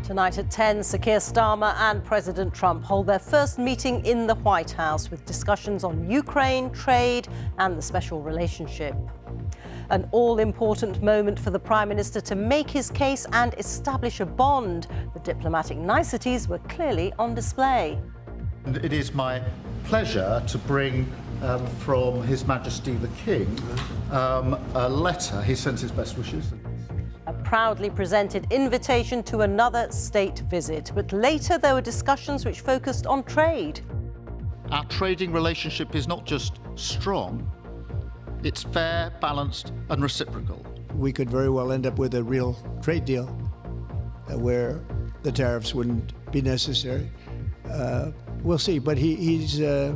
Tonight at 10, Sir Keir Starmer and President Trump hold their first meeting in the White House with discussions on Ukraine, trade and the special relationship. An all-important moment for the Prime Minister to make his case and establish a bond. The diplomatic niceties were clearly on display. It is my pleasure to bring from His Majesty the King a letter. He sends his best wishes. A proudly presented invitation to another state visit. But later there were discussions which focused on trade. Our trading relationship is not just strong, it's fair, balanced and reciprocal. We could very well end up with a real trade deal where the tariffs wouldn't be necessary. We'll see, but he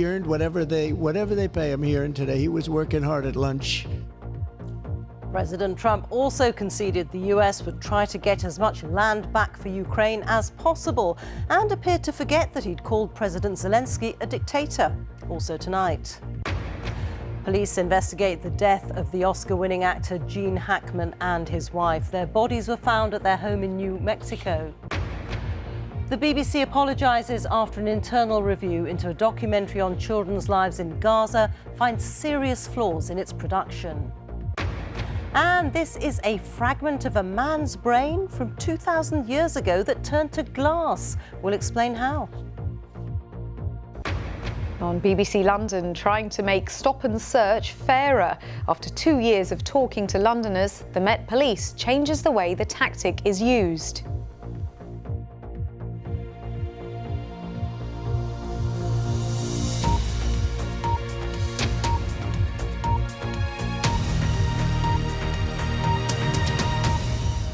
earned whatever they pay him. He earned today. He was working hard at lunch. President Trump also conceded the US would try to get as much land back for Ukraine as possible and appeared to forget that he'd called President Zelensky a dictator. Also tonight. Police investigate the death of the Oscar-winning actor Gene Hackman and his wife. Their bodies were found at their home in New Mexico. The BBC apologises after an internal review into a documentary on children's lives in Gaza finds serious flaws in its production. And this is a fragment of a man's brain from 2,000 years ago that turned to glass. We'll explain how. On BBC London, trying to make stop and search fairer. After 2 years of talking to Londoners, the Met Police changes the way the tactic is used.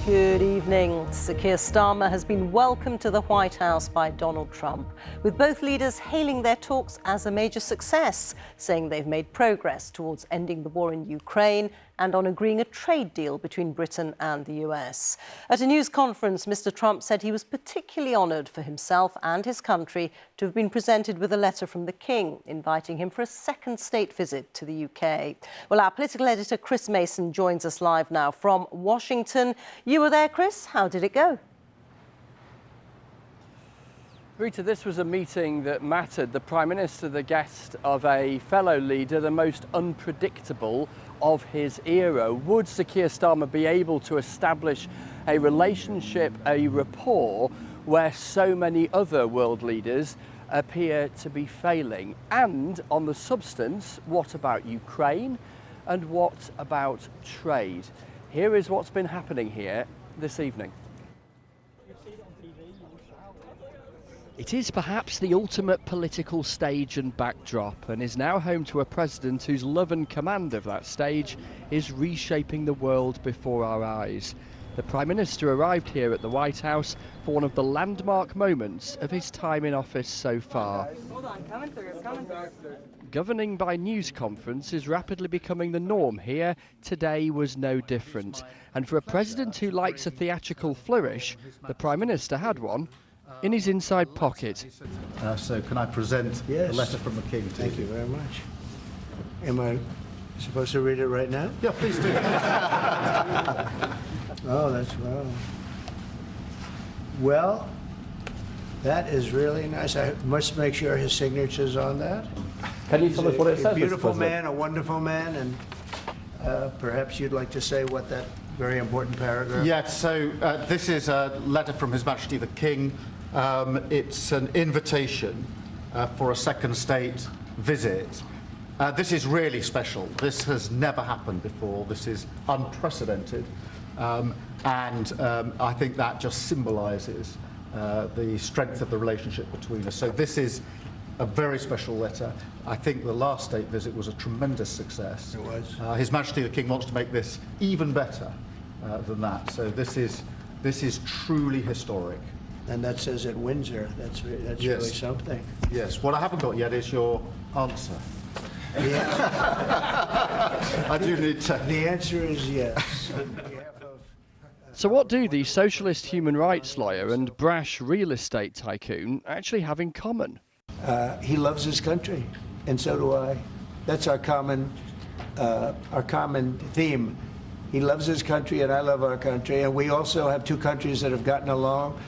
Good evening. Sir Keir Starmer has been welcomed to the White House by Donald Trump, with both leaders hailing their talks as a major success, saying they've made progress towards ending the war in Ukraine and on agreeing a trade deal between Britain and the US. At a news conference, Mr. Trump said he was particularly honoured for himself and his country to have been presented with a letter from the King, inviting him for a second state visit to the UK. Well, our political editor, Chris Mason, joins us live now from Washington. You were there, Chris. How did it go? Reeta, this was a meeting that mattered. The Prime Minister, the guest of a fellow leader, the most unpredictable of his era. Would Sir Keir Starmer be able to establish a relationship, a rapport, where so many other world leaders appear to be failing? And on the substance, what about Ukraine? And what about trade? Here is what's been happening here this evening. It is perhaps the ultimate political stage and backdrop, and is now home to a president whose love and command of that stage is reshaping the world before our eyes. The Prime Minister arrived here at the White House for one of the landmark moments of his time in office so far. Hold on, coming through. Governing by news conference is rapidly becoming the norm here. Today was no different. And for a president who likes a theatrical flourish, the Prime Minister had one in his inside pocket. So can I present the letter from the King to Thank you very much. Am I supposed to read it right now? Yeah, please do. Oh, that's well. Well, that is really nice. I must make sure his signature's on that. Can you tell us what it says? A beautiful man, a wonderful man, and perhaps you'd like to say what that very important paragraph. Yes, so this is a letter from His Majesty the King. It's an invitation for a second state visit. This is really special. This has never happened before. This is unprecedented. And I think that just symbolises the strength of the relationship between us. So this is a very special letter. I think the last state visit was a tremendous success. It was. His Majesty the King wants to make this even better than that. So this is truly historic. And that says at Windsor. That's Yes. really something. Yes. What I haven't got yet is your answer. I do need to. The answer is yes. So what do the socialist human rights lawyer and brash real estate tycoon actually have in common? He loves his country, and so do I. That's our common theme. He loves his country, and I love our country. And we also have two countries that have gotten along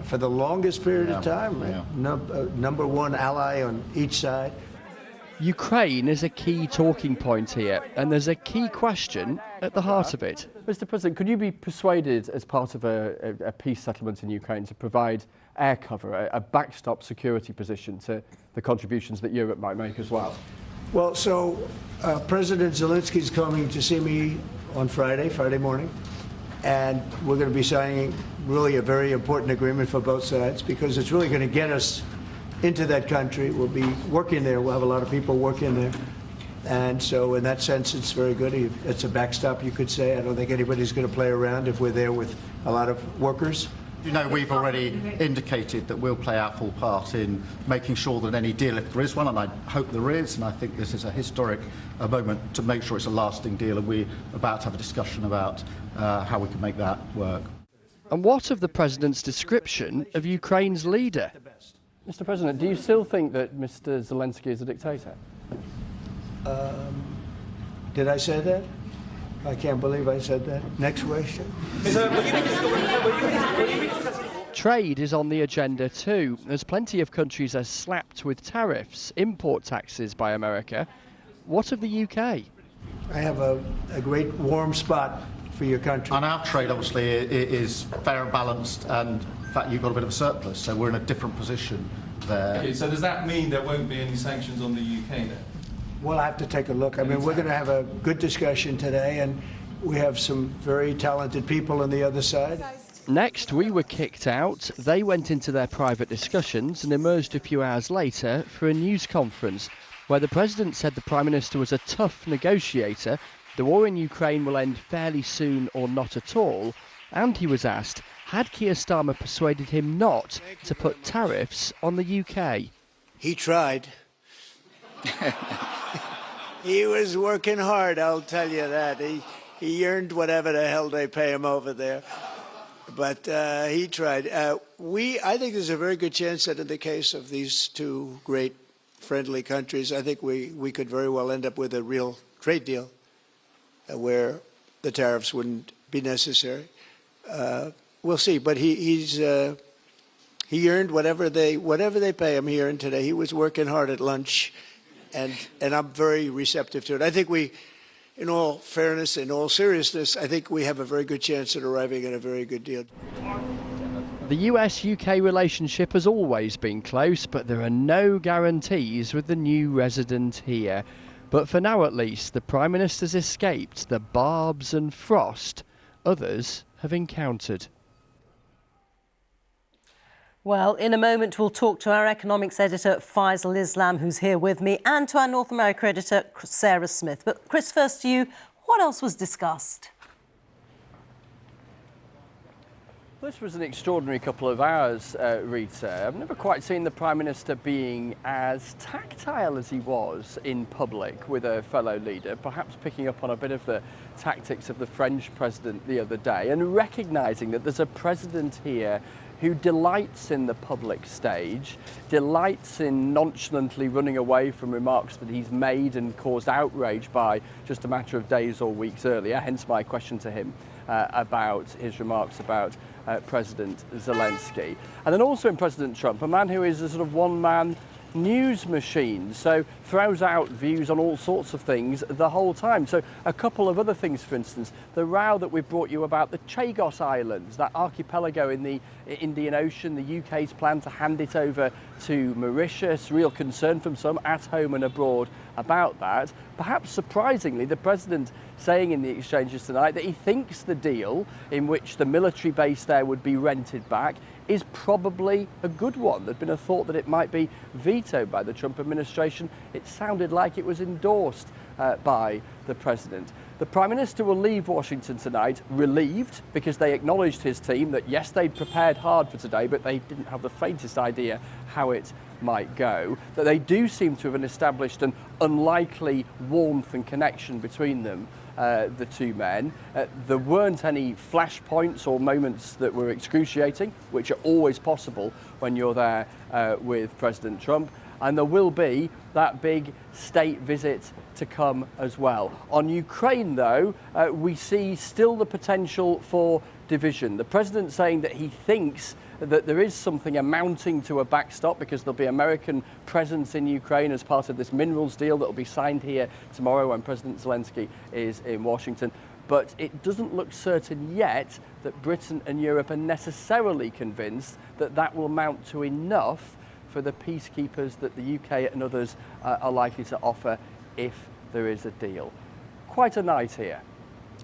for the longest period of time. Yeah. Number one ally on each side. Ukraine is a key talking point here, and there's a key question at the heart of it. Mr. President, could you be persuaded, as part of a peace settlement in Ukraine, to provide air cover, a backstop security position to the contributions that Europe might make as well? Well, so President Zelensky is coming to see me on Friday morning, and we're going to be signing really a very important agreement for both sides, because it's really going to get us into that country. We'll be working there. We'll have a lot of people working there. And so in that sense, it's very good. It's a backstop, you could say. I don't think anybody's going to play around if we're there with a lot of workers. You know, we've already indicated that we'll play our full part in making sure that any deal, if there is one, and I hope there is, and I think this is a historic moment to make sure it's a lasting deal, and we're about to have a discussion about how we can make that work. And what of the President's description of Ukraine's leader? Mr. President, do you still think that Mr. Zelensky is a dictator? Did I say that? I can't believe I said that. Next question. Trade is on the agenda too, as plenty of countries are slapped with tariffs, import taxes by America. What of the UK? I have a great warm spot for your country. And our trade, obviously, is fair and balanced, and in fact, you've got a bit of a surplus, so we're in a different position there. Okay, so does that mean there won't be any sanctions on the UK then? We'll have to take a look. I mean, we're going to have a good discussion today, and we have some very talented people on the other side. Next, we were kicked out. They went into their private discussions and emerged a few hours later for a news conference where the President said the Prime Minister was a tough negotiator, the war in Ukraine will end fairly soon or not at all, and he was asked, had Keir Starmer persuaded him not to put tariffs on the UK? He tried. He was working hard, I'll tell you that. He earned whatever the hell they pay him over there. But he tried. I think there's a very good chance that in the case of these two great friendly countries, I think we could very well end up with a real trade deal where the tariffs wouldn't be necessary. We'll see. But he earned whatever they pay him. He earned today. He was working hard at lunch. And I'm very receptive to it. I think in all fairness, in all seriousness, I think we have a very good chance at arriving at a very good deal. The US-UK relationship has always been close, but there are no guarantees with the new resident here. But for now at least, the Prime Minister's escaped the barbs and frost others have encountered. Well, in a moment, we'll talk to our economics editor, Faisal Islam, who's here with me, and to our North America editor, Sarah Smith. But Chris, first to you, what else was discussed? This was an extraordinary couple of hours, Rita. I've never quite seen the Prime Minister being as tactile as he was in public with a fellow leader, perhaps picking up on a bit of the tactics of the French president the other day, and recognising that there's a president here who delights in the public stage, delights in nonchalantly running away from remarks that he's made and caused outrage by just a matter of days or weeks earlier, hence my question to him about his remarks about President Zelensky. And then also in President Trump, a man who is a sort of one-man news machine, so throws out views on all sorts of things the whole time. So a couple of other things, for instance, the row that we brought you about the Chagos Islands, that archipelago in the Indian Ocean, the UK's plan to hand it over to Mauritius, real concern from some at home and abroad about that. Perhaps surprisingly, the President saying in the exchanges tonight that he thinks the deal in which the military base there would be rented back is probably a good one. There'd been a thought that it might be vetoed by the Trump administration. It sounded like it was endorsed by the President. The Prime Minister will leave Washington tonight relieved because they acknowledged his team that yes, they'd prepared hard for today, but they didn't have the faintest idea how it might go. That they do seem to have established an unlikely warmth and connection between them, the two men. There weren't any flashpoints or moments that were excruciating, which are always possible when you're there with President Trump. And there will be that big state visit to to come as well. On Ukraine, though, we see still the potential for division. The president saying that he thinks that there is something amounting to a backstop because there'll be American presence in Ukraine as part of this minerals deal that will be signed here tomorrow when President Zelensky is in Washington. But it doesn't look certain yet that Britain and Europe are necessarily convinced that that will amount to enough for the peacekeepers that the UK and others are likely to offer if there is a deal. Quite a night here.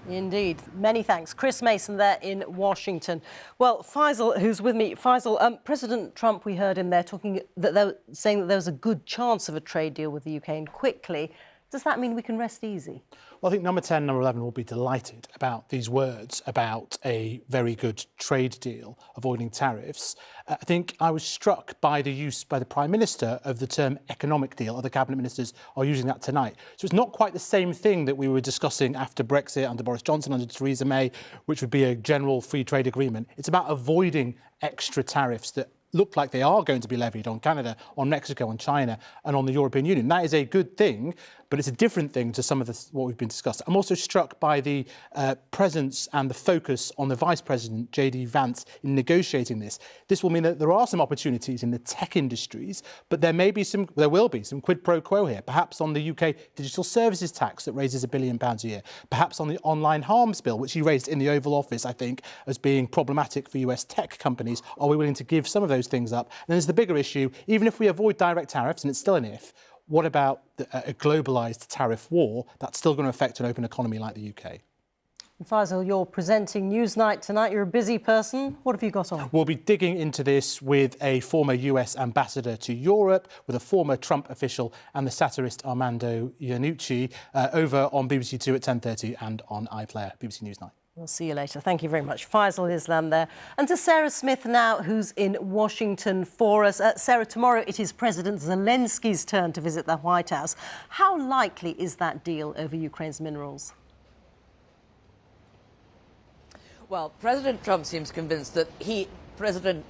Indeed. Many thanks. Chris Mason there in Washington. Well, Faisal, who's with me. Faisal, President Trump, we heard him there saying that there was a good chance of a trade deal with the UK and quickly. Does that mean we can rest easy? Well, I think number 10 and number 11 will be delighted about these words about a very good trade deal, avoiding tariffs. I think I was struck by the use by the Prime Minister of the term economic deal. Other cabinet ministers are using that tonight. So it's not quite the same thing that we were discussing after Brexit, under Boris Johnson, under Theresa May, which would be a general free trade agreement. It's about avoiding extra tariffs that look like they are going to be levied on Canada, on Mexico, on China and on the European Union. That is a good thing, but it's a different thing to some of what we've been discussing. I'm also struck by the presence and the focus on the Vice President, J.D. Vance, in negotiating this. This will mean that there are some opportunities in the tech industries, but there will be some quid pro quo here, perhaps on the UK digital services tax that raises £1 billion a year, perhaps on the online harms bill, which he raised in the Oval Office, I think, as being problematic for US tech companies. Are we willing to give some of those things up? And there's the bigger issue, even if we avoid direct tariffs, and it's still an if, what about a globalised tariff war that's still going to affect an open economy like the UK? Faisal, you're presenting Newsnight tonight. You're a busy person. What have you got on? We'll be digging into this with a former US ambassador to Europe, with a former Trump official and the satirist Armando Iannucci over on BBC Two at 10:30 and on iPlayer, BBC Newsnight. We'll see you later. Thank you very much. Faisal Islam there. And to Sarah Smith now, who's in Washington for us. Sarah, tomorrow it is President Zelensky's turn to visit the White House. How likely is that deal over Ukraine's minerals? Well, President Trump seems convinced that President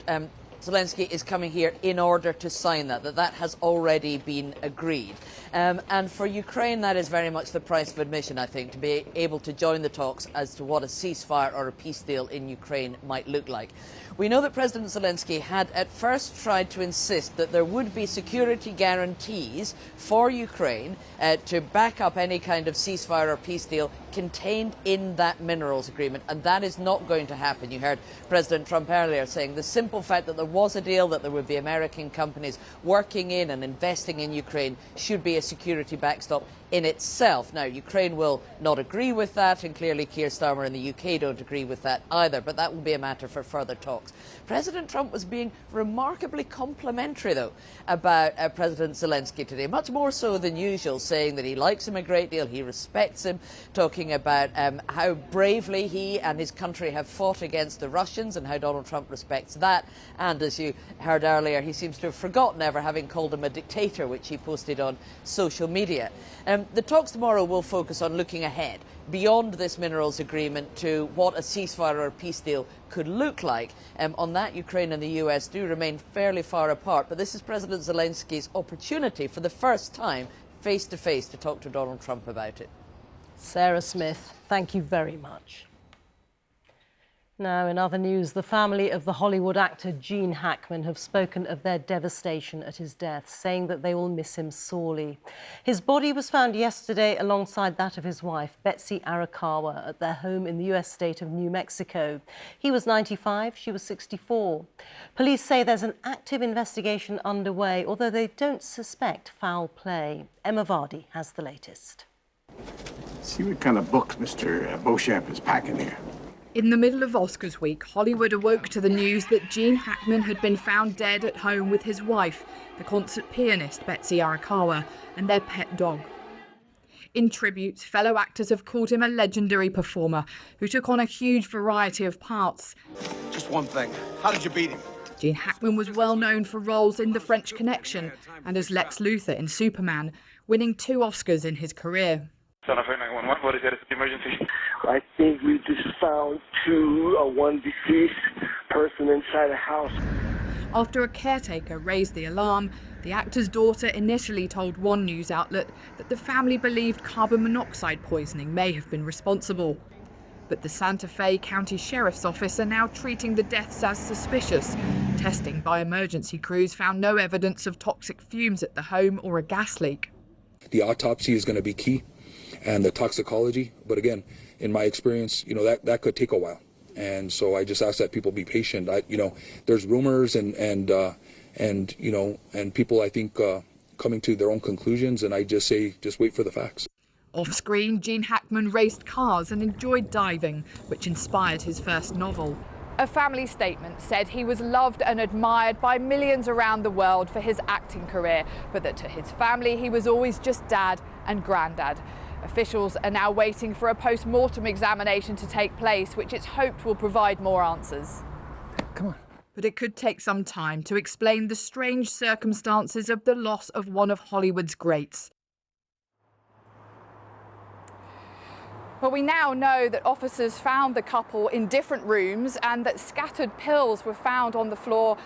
Zelensky is coming here in order to sign that has already been agreed. And for Ukraine, that is very much the price of admission, I think, to be able to join the talks as to what a ceasefire or a peace deal in Ukraine might look like. We know that President Zelensky had at first tried to insist that there would be security guarantees for Ukraine to back up any kind of ceasefire or peace deal contained in that minerals agreement, and that is not going to happen. You heard President Trump earlier saying the simple fact that there was a deal, that there would be American companies working in and investing in Ukraine, should be a security backstop in itself. Now, Ukraine will not agree with that, and clearly Keir Starmer in the UK don't agree with that either, but that will be a matter for further talks. President Trump was being remarkably complimentary, though, about President Zelensky today, much more so than usual, saying that he likes him a great deal, he respects him, talking about how bravely he and his country have fought against the Russians and how Donald Trump respects that. And as you heard earlier, he seems to have forgotten ever having called him a dictator, which he posted on social media. The talks tomorrow will focus on looking ahead, beyond this minerals agreement, to what a ceasefire or a peace deal could look like. On that, Ukraine and the US do remain fairly far apart, but this is President Zelensky's opportunity for the first time face to face to talk to Donald Trump about it. Sarah Smith, thank you very much. Now, in other news, the family of the Hollywood actor Gene Hackman have spoken of their devastation at his death, saying that they will miss him sorely. His body was found yesterday alongside that of his wife, Betsy Arakawa, at their home in the US state of New Mexico. He was 95, she was 64. Police say there's an active investigation underway, although they don't suspect foul play. Emma Vardy has the latest. See what kind of books Mr. Beauchamp is packing here. In the middle of Oscars week, Hollywood awoke to the news that Gene Hackman had been found dead at home with his wife, the concert pianist Betsy Arakawa, and their pet dog. In tribute, fellow actors have called him a legendary performer who took on a huge variety of parts. Just one thing. How did you beat him? Gene Hackman was well known for roles in The French Connection and as Lex Luthor in Superman, winning 2 Oscars in his career. Son of 911, what is it? It's the emergency. I think we just found one deceased person inside a house. after a caretaker raised the alarm. The actor's daughter initially told one news outlet that the family believed carbon monoxide poisoning may have been responsible. But the Santa Fe County Sheriff's Office are now treating the deaths as suspicious. Testing by emergency crews found no evidence of toxic fumes at the home or a gas leak. The autopsy is going to be key, and the toxicology. But again, in my experience, that could take a while. And so I just ask that people be patient. There's rumors and people, I think, coming to their own conclusions, and I just say, just wait for the facts. Off-screen, Gene Hackman raced cars and enjoyed diving, which inspired his first novel. A family statement said he was loved and admired by millions around the world for his acting career, but that to his family he was always just dad and granddad. Officials are now waiting for a post-mortem examination to take place, which it's hoped will provide more answers. Come on. But it could take some time to explain the strange circumstances of the loss of one of Hollywood's greats. Well, we now know that officers found the couple in different rooms and that scattered pills were found on the floor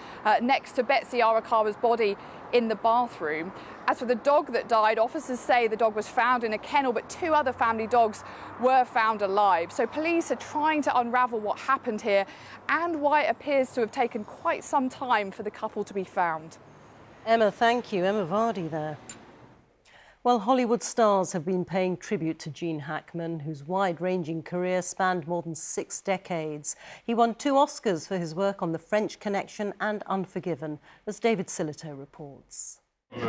next to Betsy Arakawa's body in the bathroom. As for the dog that died, officers say the dog was found in a kennel, but 2 other family dogs were found alive. So police are trying to unravel what happened here and why it appears to have taken quite some time for the couple to be found. Emma, thank you. Emma Vardy there. Well, Hollywood stars have been paying tribute to Gene Hackman, whose wide-ranging career spanned more than 6 decades. He won 2 Oscars for his work on The French Connection and Unforgiven, as David Sillito reports. All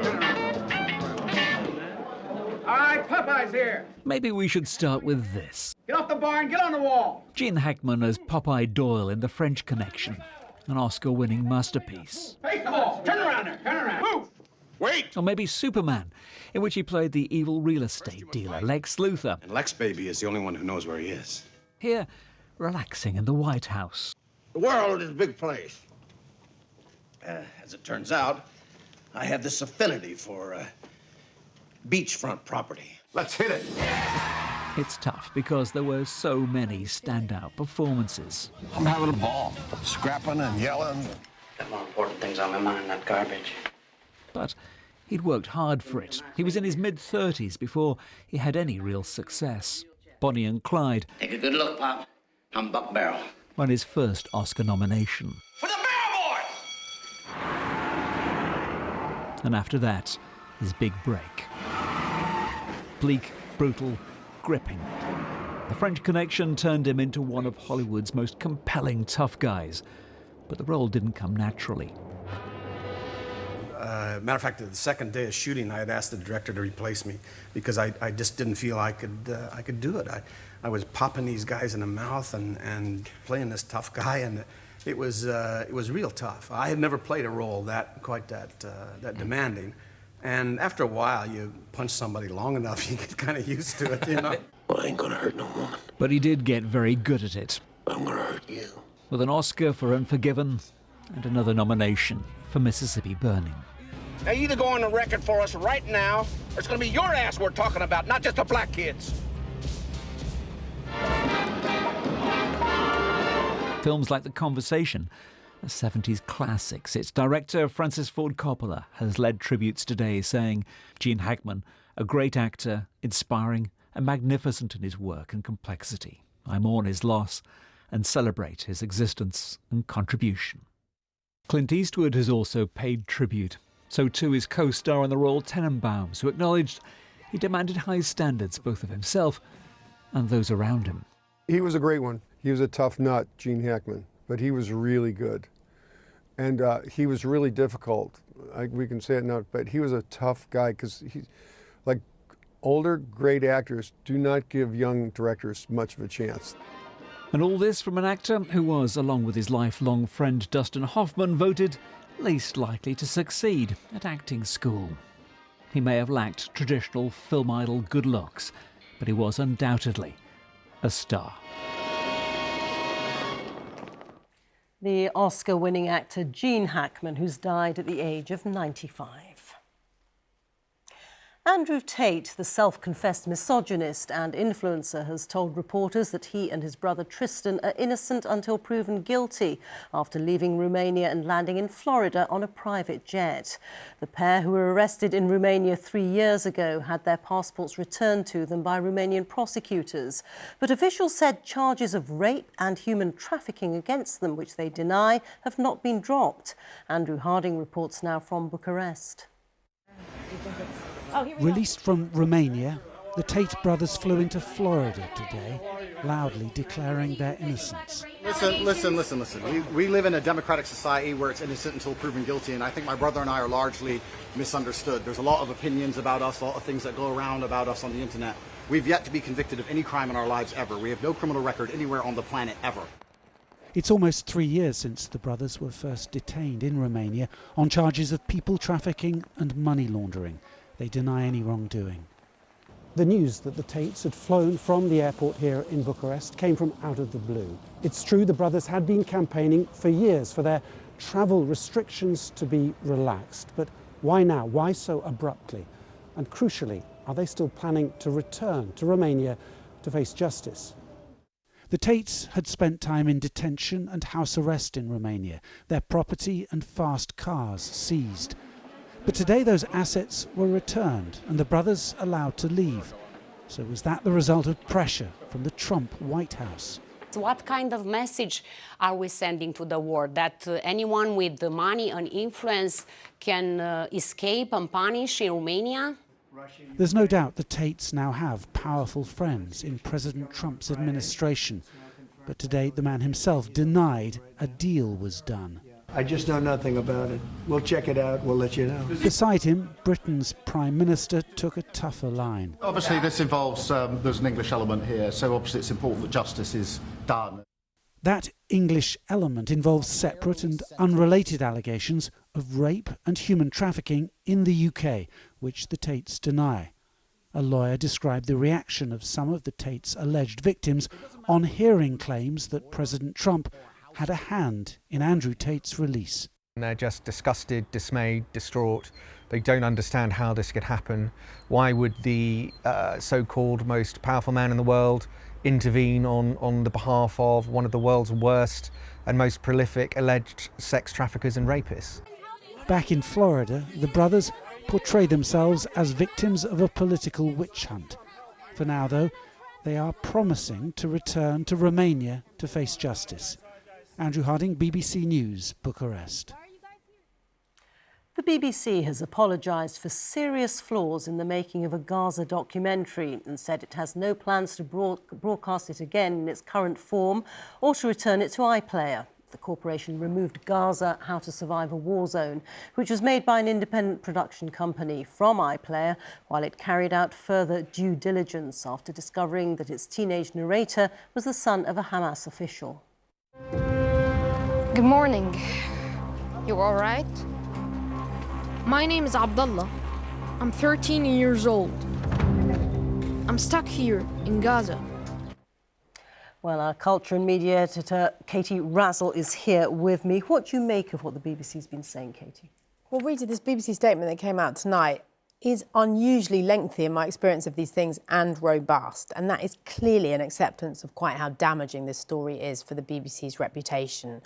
right, Popeye's here. Maybe we should start with this. Get off the bar and get on the wall. Gene Hackman as Popeye Doyle in The French Connection, an Oscar-winning masterpiece. Face the ball. Turn around there. Turn around. Move. Wait! Or maybe Superman, in which he played the evil real estate dealer, Lex Luthor. And Lex Baby is the only one who knows where he is. Here, relaxing in the White House. The world is a big place. As it turns out, I have this affinity for beachfront property. Let's hit it. It's tough because there were so many standout performances. I'm having a ball, scrapping and yelling. Got more important things on my mind than that garbage. But he'd worked hard for it. He was in his mid-30s before he had any real success. Bonnie and Clyde. Take a good look, Pop. I'm Buck Barrel. Won his first Oscar nomination. For the Barrel Boys! And after that, his big break. Bleak, brutal, gripping. The French Connection turned him into one of Hollywood's most compelling tough guys. But the role didn't come naturally. Matter of fact, the second day of shooting, I had asked the director to replace me because I just didn't feel I could do it. I was popping these guys in the mouth and playing this tough guy, and it was real tough. I had never played a role that demanding, and after a while, you punch somebody long enough, you get kind of used to it, you know. Well, I ain't gonna hurt no woman. But he did get very good at it. I'm gonna hurt you. With an Oscar for Unforgiven and another nomination for Mississippi Burning. Now, you either go on the record for us right now, or it's going to be your ass we're talking about, not just the black kids. Films like The Conversation, a 70s classic. Its director, Francis Ford Coppola, has led tributes today saying Gene Hackman, a great actor, inspiring and magnificent in his work and complexity. I mourn his loss and celebrate his existence and contribution. Clint Eastwood has also paid tribute. So too his co-star on the Royal Tenenbaums, who acknowledged he demanded high standards both of himself and those around him. He was a great one. He was a tough nut, Gene Hackman, but he was really good. And he was really difficult. We can say it now, but he was a tough guy because he's like older, great actors do not give young directors much of a chance. And all this from an actor who was, along with his lifelong friend Dustin Hoffman, voted least likely to succeed at acting school. He may have lacked traditional film idol good looks, but he was undoubtedly a star. The Oscar-winning actor Gene Hackman, who's died at the age of 95. Andrew Tate, the self-confessed misogynist and influencer, has told reporters that he and his brother Tristan are innocent until proven guilty after leaving Romania and landing in Florida on a private jet. The pair, who were arrested in Romania 3 years ago, had their passports returned to them by Romanian prosecutors. But officials said charges of rape and human trafficking against them, which they deny, have not been dropped. Andrew Harding reports now from Bucharest. Released from Romania, the Tate brothers flew into Florida today, loudly declaring their innocence. Listen. We live in a democratic society where it's innocent until proven guilty, and I think my brother and I are largely misunderstood. There's a lot of opinions about us, a lot of things that go around about us on the internet. We've yet to be convicted of any crime in our lives ever. We have no criminal record anywhere on the planet ever. It's almost 3 years since the brothers were first detained in Romania on charges of people trafficking and money laundering. They deny any wrongdoing. The news that the Tates had flown from the airport here in Bucharest came from out of the blue. It's true the brothers had been campaigning for years for their travel restrictions to be relaxed. But why now? Why so abruptly? And crucially, are they still planning to return to Romania to face justice? The Tates had spent time in detention and house arrest in Romania, their property and fast cars seized. But today those assets were returned and the brothers allowed to leave. So was that the result of pressure from the Trump White House? What kind of message are we sending to the world? That anyone with the money and influence can escape and punish in Romania? There's no doubt the Tates now have powerful friends in President Trump's administration. But today the man himself denied a deal was done. I just know nothing about it. We'll check it out. We'll let you know. Beside him, Britain's Prime Minister took a tougher line. Obviously, this involves, there's an English element here, so obviously it's important that justice is done. That English element involves separate and unrelated allegations of rape and human trafficking in the UK, which the Tates deny. A lawyer described the reaction of some of the Tates' alleged victims on hearing claims that President Trump had a hand in Andrew Tate's release. They're just disgusted, dismayed, distraught. They don't understand how this could happen. Why would the so-called most powerful man in the world intervene on the behalf of one of the world's worst and most prolific alleged sex traffickers and rapists? Back in Florida, the brothers portray themselves as victims of a political witch hunt. For now, though, they are promising to return to Romania to face justice. Andrew Harding, BBC News, Bucharest. The BBC has apologised for serious flaws in the making of a Gaza documentary and said it has no plans to broadcast it again in its current form or to return it to iPlayer. The corporation removed Gaza, How to Survive a War Zone, which was made by an independent production company, from iPlayer, while it carried out further due diligence after discovering that its teenage narrator was the son of a Hamas official. Good morning. You all right? My name is Abdullah. I'm 13 years old. I'm stuck here in Gaza. Well, our culture and media editor, Katie Razzle, is here with me. What do you make of what the BBC's been saying, Katie? Well, Reeta, this BBC statement that came out tonight is unusually lengthy in my experience of these things and robust. And that is clearly an acceptance of quite how damaging this story is for the BBC's reputation.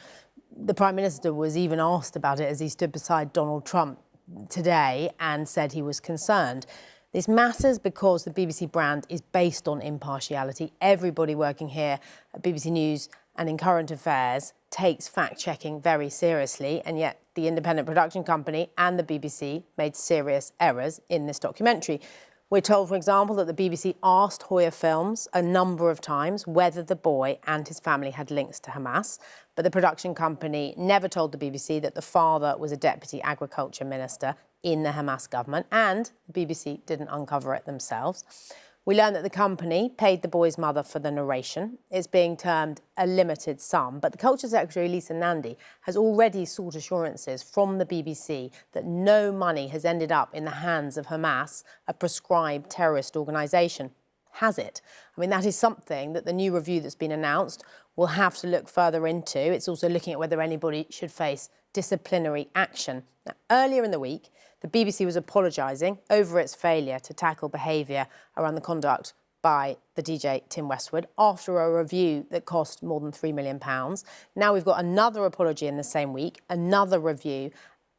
The Prime Minister was even asked about it as he stood beside Donald Trump today and said he was concerned. This matters because the BBC brand is based on impartiality. Everybody working here at BBC News and in current affairs takes fact-checking very seriously, and yet the independent production company and the BBC made serious errors in this documentary. We're told, for example, that the BBC asked Hoya Films a number of times whether the boy and his family had links to Hamas, but the production company never told the BBC that the father was a deputy agriculture minister in the Hamas government, and the BBC didn't uncover it themselves. We learned that the company paid the boy's mother for the narration. It's being termed a limited sum, but the Culture Secretary, Lisa Nandy, has already sought assurances from the BBC that no money has ended up in the hands of Hamas, a proscribed terrorist organisation. Has it? I mean, that is something that the new review that's been announced will have to look further into. It's also looking at whether anybody should face disciplinary action. Now, earlier in the week, The BBC was apologising over its failure to tackle behaviour around the conduct by the DJ Tim Westwood after a review that cost more than £3 million. Now we've got another apology in the same week, another review,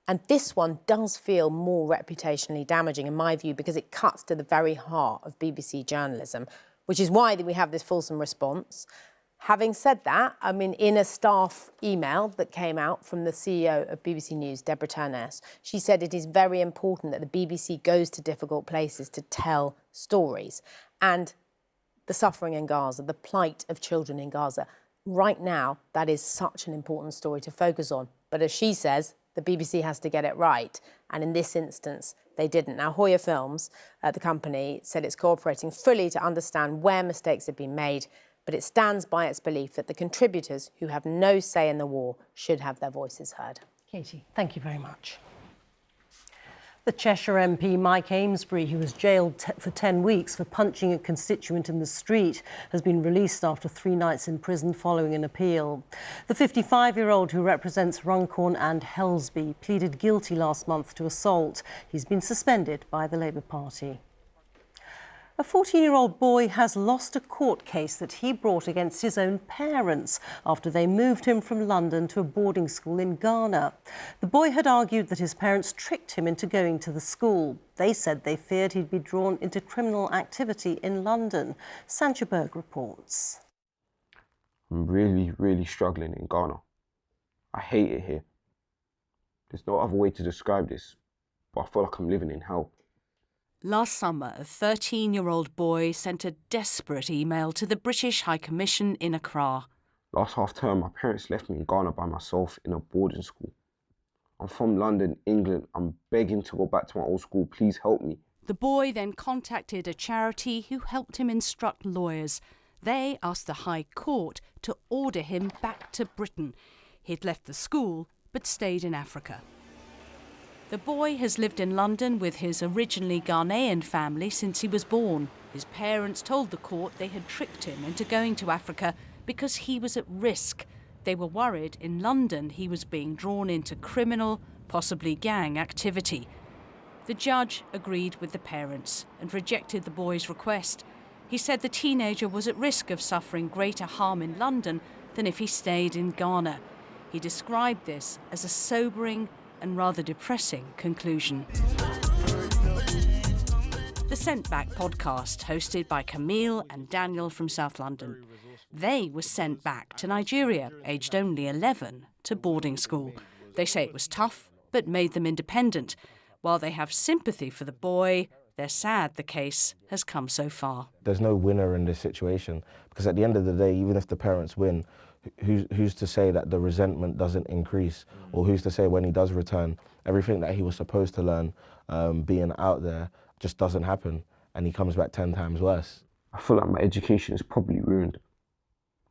and this one does feel more reputationally damaging in my view because it cuts to the very heart of BBC journalism, which is why we have this fulsome response. Having said that, I mean, in a staff email that came out from the CEO of BBC News, Deborah Turness, she said it is very important that the BBC goes to difficult places to tell stories. And the suffering in Gaza, the plight of children in Gaza, right now, that is such an important story to focus on. But as she says, the BBC has to get it right. And in this instance, they didn't. Now, Hoya Films, the company, said it's cooperating fully to understand where mistakes have been made, but it stands by its belief that the contributors who have no say in the war should have their voices heard. Katie, thank you very much. The Cheshire MP Mike Amesbury, who was jailed for 10 weeks for punching a constituent in the street, has been released after 3 nights in prison following an appeal. The 55-year-old, who represents Runcorn and Helsby, pleaded guilty last month to assault. He's been suspended by the Labour Party. A 14-year-old boy has lost a court case that he brought against his own parents after they moved him from London to a boarding school in Ghana. The boy had argued that his parents tricked him into going to the school. They said they feared he'd be drawn into criminal activity in London. Sancha Berg reports. I'm really struggling in Ghana. I hate it here. There's no other way to describe this, but I feel like I'm living in hell. Last summer, a 13-year-old boy sent a desperate email to the British High Commission in Accra. Last half-term, my parents left me in Ghana by myself in a boarding school. I'm from London, England. I'm begging to go back to my old school. Please help me. The boy then contacted a charity who helped him instruct lawyers. They asked the High Court to order him back to Britain. He'd left the school but stayed in Africa. The boy has lived in London with his originally Ghanaian family since he was born. His parents told the court they had tricked him into going to Africa because he was at risk. They were worried in London he was being drawn into criminal, possibly gang activity. The judge agreed with the parents and rejected the boy's request. He said the teenager was at risk of suffering greater harm in London than if he stayed in Ghana. He described this as a sobering and rather depressing conclusion. The Sent Back podcast, hosted by Camille and Daniel from South London. They were sent back to Nigeria, aged only 11, to boarding school. They say it was tough, but made them independent. While they have sympathy for the boy, they're sad the case has come so far. There's no winner in this situation, because at the end of the day, even if the parents win, who's to say that the resentment doesn't increase, or who's to say when he does return, everything that he was supposed to learn being out there just doesn't happen, and he comes back 10 times worse. I feel like my education is probably ruined.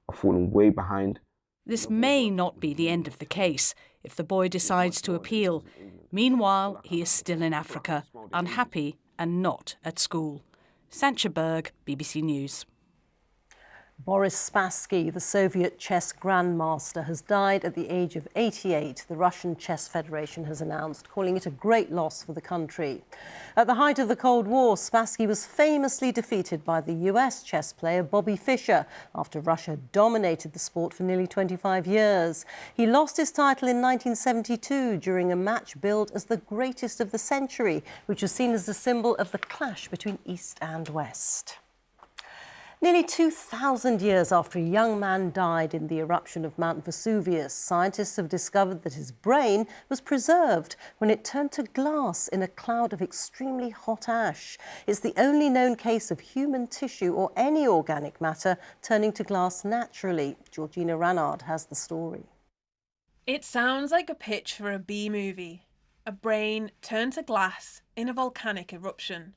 I've fallen way behind. This may not be the end of the case if the boy decides to appeal. Meanwhile, he is still in Africa, unhappy and not at school. Sancha Berg, BBC News. Boris Spassky, the Soviet chess grandmaster, has died at the age of 88, the Russian Chess Federation has announced, calling it a great loss for the country. At the height of the Cold War, Spassky was famously defeated by the US chess player Bobby Fischer after Russia dominated the sport for nearly 25 years. He lost his title in 1972 during a match billed as the greatest of the century, which was seen as the symbol of the clash between East and West. Nearly 2,000 years after a young man died in the eruption of Mount Vesuvius, scientists have discovered that his brain was preserved when it turned to glass in a cloud of extremely hot ash. It's the only known case of human tissue or any organic matter turning to glass naturally. Georgina Ranard has the story. It sounds like a pitch for a B-movie. A brain turned to glass in a volcanic eruption.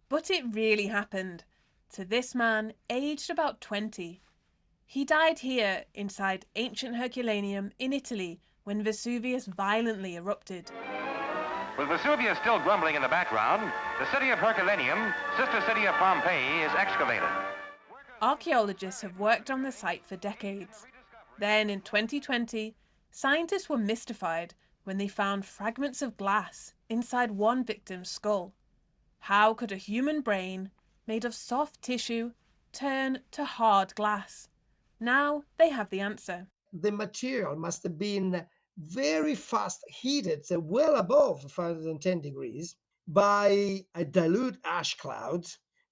But it really happened. To this man, aged about 20. He died here inside ancient Herculaneum in Italy when Vesuvius violently erupted. With Vesuvius still grumbling in the background, the city of Herculaneum, sister city of Pompeii, is excavated. Archaeologists have worked on the site for decades. Then in 2020, scientists were mystified when they found fragments of glass inside one victim's skull. How could a human brain, made of soft tissue, turn to hard glass? Now they have the answer. The material must have been very fast heated, so well above 510 degrees, by a dilute ash cloud,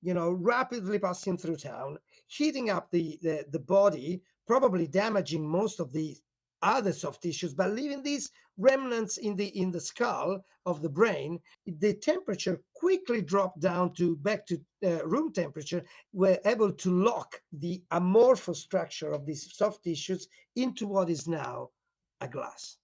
rapidly passing through town, heating up the body, probably damaging most of the other soft tissues, but leaving these remnants in the skull of the brain. The temperature quickly dropped down back to room temperature. We're able to lock the amorphous structure of these soft tissues into what is now a glass.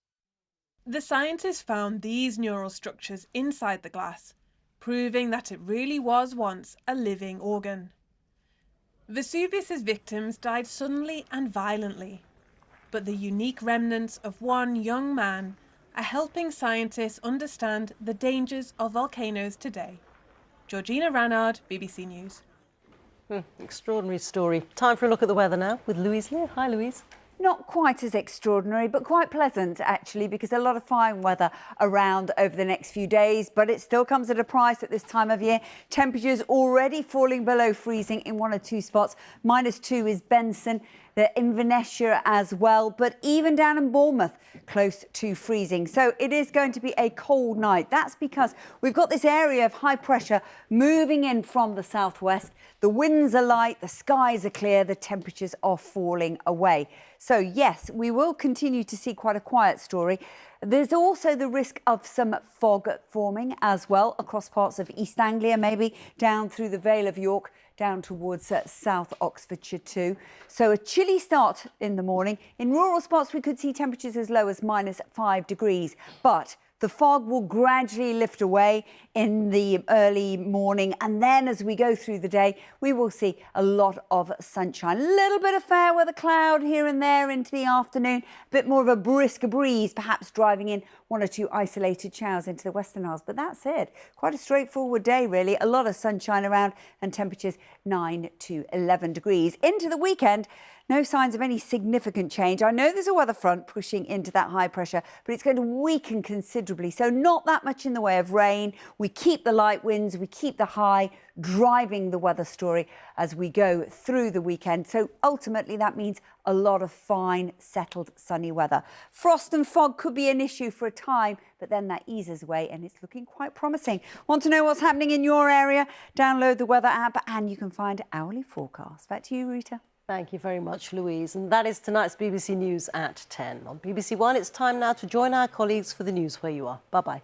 The scientists found these neural structures inside the glass, proving that it really was once a living organ. Vesuvius's victims died suddenly and violently, but the unique remnants of one young man are helping scientists understand the dangers of volcanoes today. Georgina Ranard, BBC News. Extraordinary story. Time for a look at the weather now with Louise Lieu. Hi, Louise. Not quite as extraordinary, but quite pleasant, actually, because a lot of fine weather around over the next few days, but it still comes at a price at this time of year. Temperatures already falling below freezing in one or two spots. -2 is Benson, the Inverness as well, but even down in Bournemouth, close to freezing. So it is going to be a cold night. That's because we've got this area of high pressure moving in from the southwest. The winds are light, the skies are clear, the temperatures are falling away. So yes, we will continue to see quite a quiet story. There's also the risk of some fog forming as well across parts of East Anglia, maybe down through the Vale of York, down towards South Oxfordshire too. So a chilly start in the morning. In rural spots, we could see temperatures as low as -5 degrees, but the fog will gradually lift away in the early morning, and then as we go through the day, we will see a lot of sunshine. A little bit of fair weather cloud here and there into the afternoon, a bit more of a brisk breeze, perhaps driving in one or two isolated showers into the Western Isles, but that's it. Quite a straightforward day, really. A lot of sunshine around and temperatures 9 to 11 degrees. Into the weekend, no signs of any significant change. I know there's a weather front pushing into that high pressure, but it's going to weaken considerably. So not that much in the way of rain. We keep the light winds, we keep the high, driving the weather story as we go through the weekend. So ultimately that means a lot of fine, settled, sunny weather. Frost and fog could be an issue for a time, but then that eases away and it's looking quite promising. Want to know what's happening in your area? Download the weather app and you can find hourly forecasts. Back to you, Rita. Thank you very much, Louise. And that is tonight's BBC News at 10. On BBC One, it's time now to join our colleagues for the news where you are. Bye-bye.